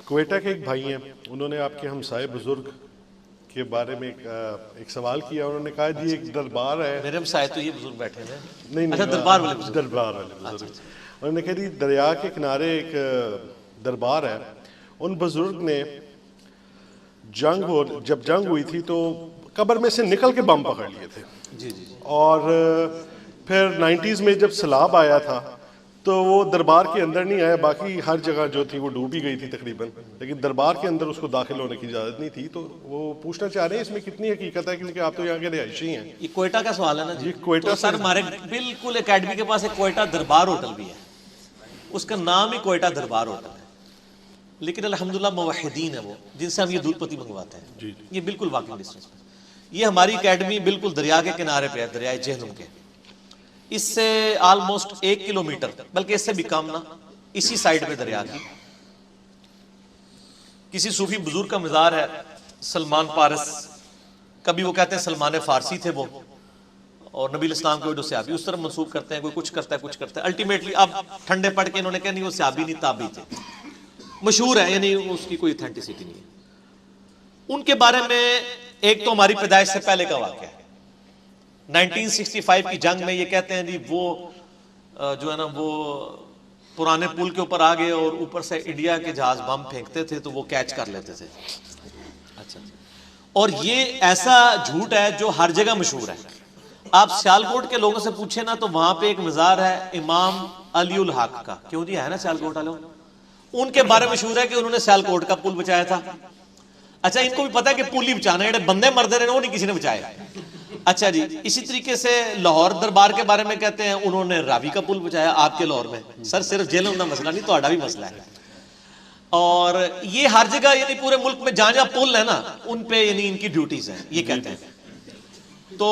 کوئٹہ کے ایک بھائی ہیں، انہوں نے آپ کے ہمسائے بزرگ کے بارے میں ایک سوال کیا. انہوں نے کہا جی ایک دربار ہے. میرے ہمسائے تو یہ بزرگ بیٹھے ہیں. نہیں اچھا دربار والے بزرگ. دربار والے بزرگ. انہوں نے کہا جی دریا کے کنارے ایک دربار ہے. ان بزرگ نے جب جنگ ہوئی تھی تو قبر میں سے نکل کے بم پکڑ لیے تھے. جی جی. اور پھر 90s میں جب سیلاب آیا تھا تو وہ دربار کے اندر نہیں آیا، باقی ہر جگہ جو تھی وہ ڈوبی گئی تھی تقریباً، لیکن دربار کے اندر اس کو داخل ہونے کی اجازت نہیں تھی. تو وہ پوچھنا چاہ رہے ہیں اس میں کتنی حقیقت ہے، کیونکہ آپ تو یہاں کے رہائشی ہیں. یہ کوئٹہ کا سوال ہے نا جی کوئٹہ سر. ہمارے بالکل اکیڈمی کے پاس ایک کوئٹہ دربار ہوٹل بھی ہے، اس کا نام ہی کوئٹہ دربار ہوٹل ہے، لیکن الحمدللہ موحدین ہیں وہ جن سے ہم یہ دودھ پتی منگواتے ہیں. یہ بالکل واقعی ڈسٹینس پہ. یہ ہماری اکیڈمی بالکل دریا کے کنارے پہ ہے، دریائے جہلم کے. اس سے آلموسٹ 1 کلومیٹر بلکہ اس سے بھی کم نا اسی سائڈ پہ دریا کی کسی صوفی بزرگ کا مزار ہے، سلمان پارس. کبھی وہ کہتے ہیں سلمان فارسی تھے وہ، اور نبی الاسلام کے جو صحابی اس طرح منسوب کرتے ہیں. کوئی کچھ کرتا ہے کچھ کرتا ہے، الٹیمیٹلی اب ٹھنڈے پڑھ کے انہوں نے کہا نہیں وہ صحابی نہیں تابعی تھے. مشہور ہے، یعنی اس کی کوئی اتھینٹسٹی نہیں ہے. ان کے بارے میں ایک تو ہماری پیدائش سے پہلے کا واقعہ ہے. 1965 کی جنگ میں یہ کہتے ہیں جی وہ جو ہے نا وہ پرانے پل کے اوپر آگے اور اوپر سے انڈیا کے جہاز بم پھینکتے تھے تو وہ کیچ کر لیتے تھے. اچھا. اور یہ ایسا جھوٹ ہے جو ہر جگہ مشہور ہے. آپ سیالکوٹ کے لوگوں سے پوچھیں نا تو وہاں پہ ایک مزار ہے امام علی الحق کا. کیوں جی ہے نا سیالکوٹ والوں، ان کے بارے میں مشہور ہے کہ انہوں نے سیالکوٹ کا پل بچایا تھا. اچھا ان کو بھی پتا ہے کہ پل ہی بچانا ہے، بندے مرد رہے وہ نہیں کسی نے بچایا. اچھا جی اسی طریقے سے لاہور دربار کے بارے میں کہتے ہیں انہوں نے راوی کا پل بچایا آپ کے لاہور میں. سر صرف جہلم کا مسئلہ نہیں، تو بھی مسئلہ ہے. اور یہ ہر جگہ یعنی پورے ملک میں جہاں جہاں پل ہے نا ان پہ یعنی ان کی ڈیوٹیز ہیں یہ کہتے ہیں. تو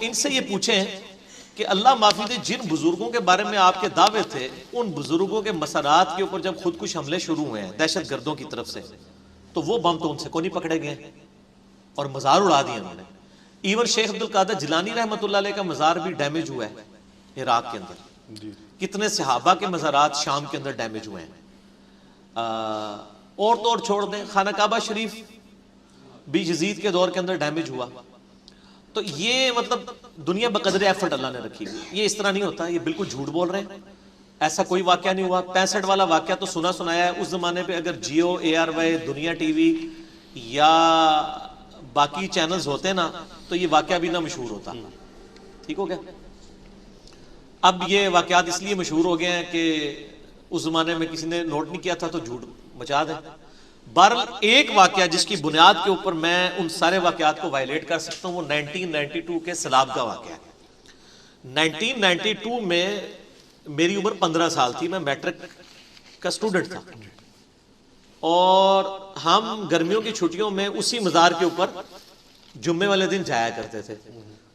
ان سے یہ پوچھیں کہ اللہ معافی دے جن بزرگوں کے بارے میں آپ کے دعوے تھے ان بزرگوں کے مسارات کے اوپر جب خود کش حملے شروع ہوئے ہیں دہشت گردوں کی طرف سے تو وہ بم تو ان سے کو نہیں پکڑے گئے اور مزار اڑا دیے انہوں نے. ایون شیخ عبد القادر جیلانی رحمۃ اللہ علیہ کا مزار بھی ڈیمیج ہوا ہے عراق کے اندر. کتنے صحابہ کے مزارات شام کے اندر ڈیمیج ہوئے ہیں. اور تو اور چھوڑ دیں خانہ کعبہ شریف بھی یزید کے دور کے اندر ڈیمیج ہوا. تو یہ مطلب دنیا بقدر ایفرٹ اللہ نے رکھی. یہ اس طرح نہیں ہوتا، یہ بالکل جھوٹ بول رہے ہیں. ایسا کوئی واقعہ نہیں ہوا. 65 والا واقعہ تو سنا سنایا ہے. اس زمانے پہ اگر جیو ARY دنیا ٹی وی یا باقی چینلز ہوتے نا تو یہ واقعہ بھی نہ مشہور ہوتا. ٹھیک ہو گیا. اب یہ واقعات اس لیے مشہور ہو گئے ہیں کہ اس زمانے میں کسی نے نوٹ نہیں کیا تھا تو جھوٹ مچا دیں. بہرحال ایک واقعہ جس کی بنیاد کے اوپر میں ان سارے واقعات کو وائلیٹ کر سکتا ہوں وہ 1992 کے سیلاب کا واقعہ ہے. 1992 میں میری عمر 15 سال تھی، میں میٹرک کا اسٹوڈنٹ تھا اور ہم گرمیوں کی چھٹیوں میں اسی مزار کے اوپر جمعے والے دن جایا کرتے تھے.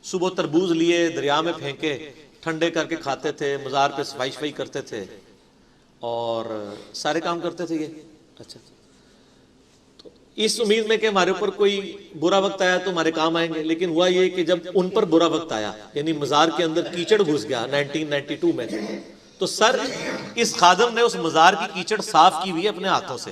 صبح تربوز لیے دریا میں پھینکے ٹھنڈے کر کے کھاتے تھے، مزار پہ صفائی شفائی کرتے تھے اور سارے کام کرتے تھے. یہ اچھا تو اس امید میں کہ ہمارے اوپر کوئی برا وقت آیا تو ہمارے کام آئیں گے. لیکن ہوا یہ کہ جب ان پر برا وقت آیا یعنی مزار کے اندر کیچڑ گھس گیا 1992 میں تو سر اس خادم نے اس مزار کی کیچڑ صاف کی ہوئی اپنے ہاتھوں سے.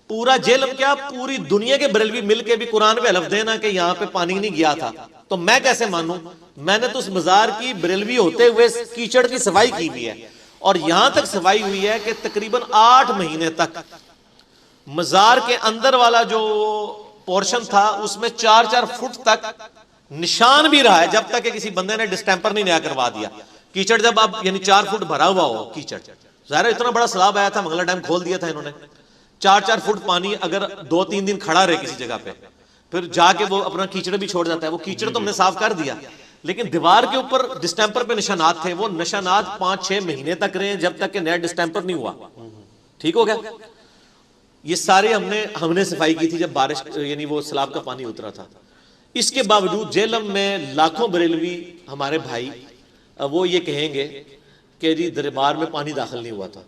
پورا جہلم کیا پوری دنیا کے بریلوی مل کے بھی قرآن پہ حلف دینا کہ یہاں پہ پانی نہیں گیا تھا تو میں کیسے مانوں. میں نے تو اس مزار کی بریلوی ہوتے ہوئے کیچڑ کی صفائی کی ہوئی ہے اور یہاں تک صفائی ہوئی ہے کہ تقریباً 8 مہینے تک مزار کے اندر والا جو پورشن تھا اس میں 4-4 فٹ تک نشان بھی رہا ہے جب تک کہ کسی بندے نے ڈسٹیمپر نہیں نیا کروا دیا. کیچڑ جب اب یعنی 4 فٹ بھرا ہوا ہو کیچڑ، ظاہر اتنا بڑا سیلاب آیا تھا منگلا ڈیم کھول دیا تھا انہوں نے. 4-4 فٹ پانی اگر 2-3 دن کھڑا رہے کسی جگہ پہ پھر جا کے وہ اپنا کیچڑ بھی چھوڑ جاتا ہے. وہ کیچڑ تو ہم نے صاف کر دیا لیکن دیوار کے اوپر ڈسٹیمپر پہ نشانات تھے. وہ نشانات 5-6 مہینے تک رہے جب تک کہ نیا ڈسٹیمپر نہیں ہوا. ٹھیک ہو گیا. یہ سارے ہم نے صفائی کی تھی جب بارش یعنی وہ سیلاب کا پانی اترا تھا. اس کے باوجود جہلم میں لاکھوں بریلوی ہمارے بھائی وہ یہ کہیں گے کہ جی دربار میں پانی داخل نہیں ہوا تھا.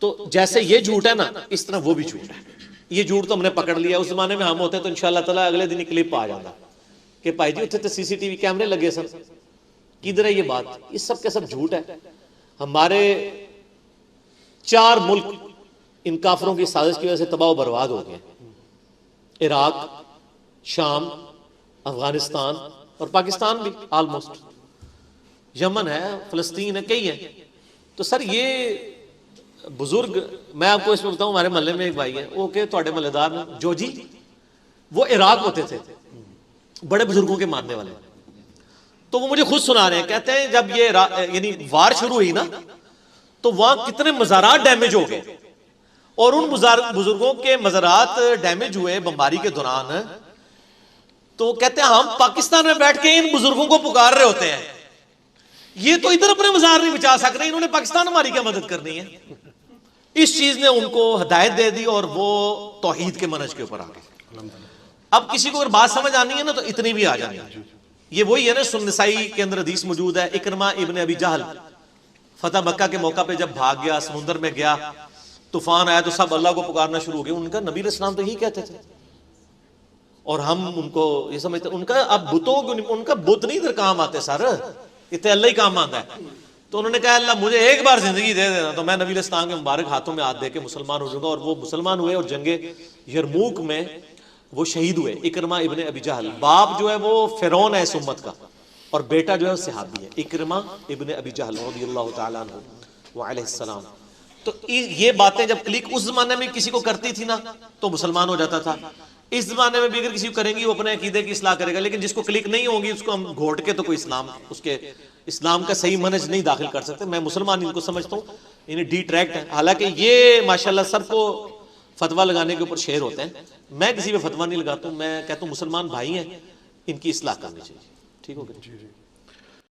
تو جیسے یہ جھوٹ ہے نا اس طرح وہ بھی جھوٹ ہے. یہ جھوٹ تو ہم نے پکڑ لیا. اس زمانے میں ہم ہوتے تو انشاءاللہ تعالیٰ اگلے دن کلپ آ جاتا کہ بھائی جی اتنے تو CCTV کیمرے لگے سن. کدھر ہے یہ بات؟ یہ سب کا سب جھوٹ ہے. ہمارے 4 ملک ان کافروں کی سازش کی وجہ سے تباہ و برباد ہو گئے. عراق، شام، افغانستان اور پاکستان بھی آلموسٹ، یمن ہے، فلسطین ہے، کئی ہیں. تو سر یہ بزرگ، میں آپ کو اس میں بتاؤں، ہمارے محلے میں ایک بھائی ہے، وہ کہ تھوڑے محلے دار جو جی وہ عراق ہوتے تھے، بڑے بزرگوں کے ماننے والے. تو وہ مجھے خود سنا رہے ہیں، کہتے ہیں جب یہ یعنی وار شروع ہوئی نا تو وہاں کتنے مزارات ڈیمیج ہو گئے، اور ان بزرگوں کے مزارات ڈیمیج ہوئے بمباری کے دوران. تو کہتے ہیں ہم پاکستان میں بیٹھ کے ان بزرگوں کو پکار رہے ہوتے ہیں، یہ تو ادھر اپنے مزار نہیں بچا سک رہے، انہوں نے پاکستان ہماری کیا مدد کرنی ہے. اس چیز نے ان کو ہدایت دے دی اور وہ توحید کے منہج کے اوپر آ گئے. اب کسی کو اگر بات سمجھ آنی ہے نا تو اتنی بھی آ جانی ہے. یہ وہی ہے نا، سنن نسائی کے اندر حدیث موجود ہے، اکرمہ ابن ابی جہل فتح مکہ کے موقع پہ جب بھاگ گیا، سمندر میں گیا، طوفان آیا تو سب اللہ کو پکارنا شروع ہو گئے. ان کا نبی علیہ السلام تو یہی کہتے تھے، اور ہم ان کو یہ سمجھتے، ان کا اب بتوں، ان کا بت نہیں ادھر کام آتے سر، اتنے اللہ ہی کام آتا ہے. تو انہوں نے کہا اللہ مجھے ایک بار زندگی دے دینا تو میں نبی علیہ السلام کے مبارک ہاتھوں میں ہاتھ دے کے مسلمان ہو جاؤں گا. اور وہ مسلمان ہوئے اور جنگ یرموک میں وہ شہید ہوئے. اکرمہ ابن ابی جہل، باپ جو ہے وہ فرعون ہے اس امت کا، اور بیٹا جو ہے وہ صحابی ہے، اکرمہ ابن ابی جہل رضی اللہ تعالیٰ عنہ وعلیہ السلام. تو یہ باتیں جب کلک اس زمانے میں کسی کو کرتی تھی نا تو مسلمان ہو جاتا تھا. اس زمانے میں بھی اگر کسی کو کریں گی وہ اپنے عقیدے کی اصلاح کرے گا، لیکن جس کو کلک نہیں ہوگی اس کو ہم گھوٹ کے تو کوئی اسلام، اس کے اسلام کا صحیح منہج نہیں داخل کر سکتے. میں مسلمان ان کو سمجھتا ہوں انہیں ڈی ٹریکٹ ہے، حالانکہ یہ ماشاءاللہ سب کو فتویٰ لگانے کے اوپر شعر ہوتے ہیں. میں کسی پہ فتویٰ نہیں لگاتا ہوں، میں کہتا ہوں مسلمان بھائی ہیں، ان کی اصلاح کرنی چاہیے. ٹھیک ہو گیا؟